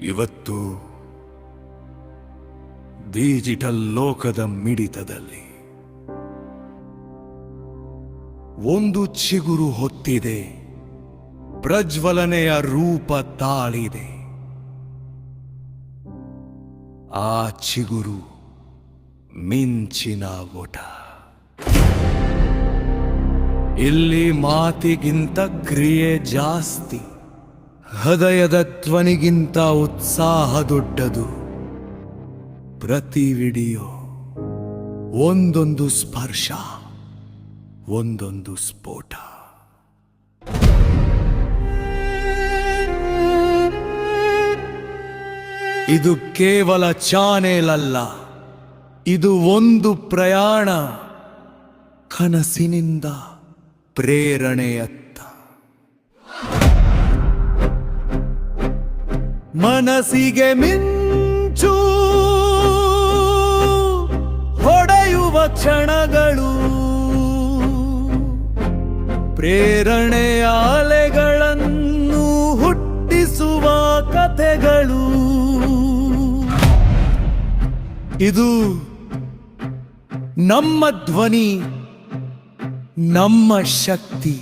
ಇವತ್ತು ಡಿಜಿಟಲ್ ಲೋಕದ ಮಿಡಿತದಲ್ಲಿ ಒಂದು ಚಿಗುರು ಹೊತ್ತಿದೆ, ಪ್ರಜ್ವಲನೆಯ ರೂಪ ತಾಳಿದೆ. ಆ ಚಿಗುರು ಮಿಂಚಿನ ಓಟ. ಇಲ್ಲಿ ಮಾತಿಗಿಂತ ಕ್ರಿಯೆ ಜಾಸ್ತಿ, ಹೃದಯದ ಧ್ವನಿಗಿಂತ ಉತ್ಸಾಹ ದೊಡ್ಡದು. ಪ್ರತಿ ವಿಡಿಯೋ ಒಂದೊಂದು ಸ್ಪರ್ಶ, ಒಂದೊಂದು ಸ್ಫೋಟ. ಇದು ಕೇವಲ ಚಾನೆಲ್ ಅಲ್ಲ, ಇದು ಒಂದು ಪ್ರಯಾಣ, ಕನಸಿನಿಂದ ಪ್ರೇರಣೆಯತ್ತ. ಮನಸ್ಸಿಗೆ ಮಿಂಚು ಹೊಡೆಯುವ ಕ್ಷಣಗಳು, ಪ್ರೇರಣೆಯ ಅಲೆಗಳನ್ನು ಹುಟ್ಟಿಸುವ ಕಥೆಗಳು. ಇದು ನಮ್ಮ ಧ್ವನಿ, ನಮ್ಮ ಶಕ್ತಿ,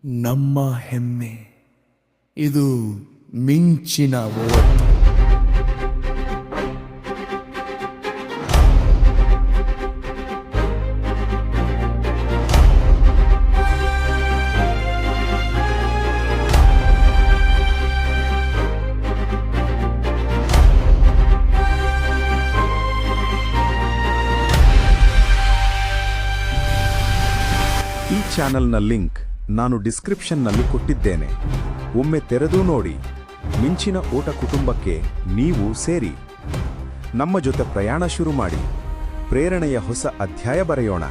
ನಮ್ಮ ಹೆಮ್ಮೆ. ಇದು ಮಿಂಚಿನ ಓಟ. ಈ ಚಾನೆಲ್ನ ಲಿಂಕ್ ನಾನು ಡಿಸ್ಕ್ರಿಪ್ಷನ್ನಲ್ಲಿ ಕೊಟ್ಟಿದ್ದೇನೆ. ಒಮ್ಮೆ ತೆರೆದು ನೋಡಿ. ಮಿಂಚಿನ ಓಟ ಕುಟುಂಬಕ್ಕೆ ನೀವು ಸೇರಿ ನಮ್ಮ ಜೊತೆ ಪ್ರಯಾಣ ಶುರು ಮಾಡಿ. ಪ್ರೇರಣೆಯ ಹೊಸ ಅಧ್ಯಾಯ ಬರೆಯೋಣ.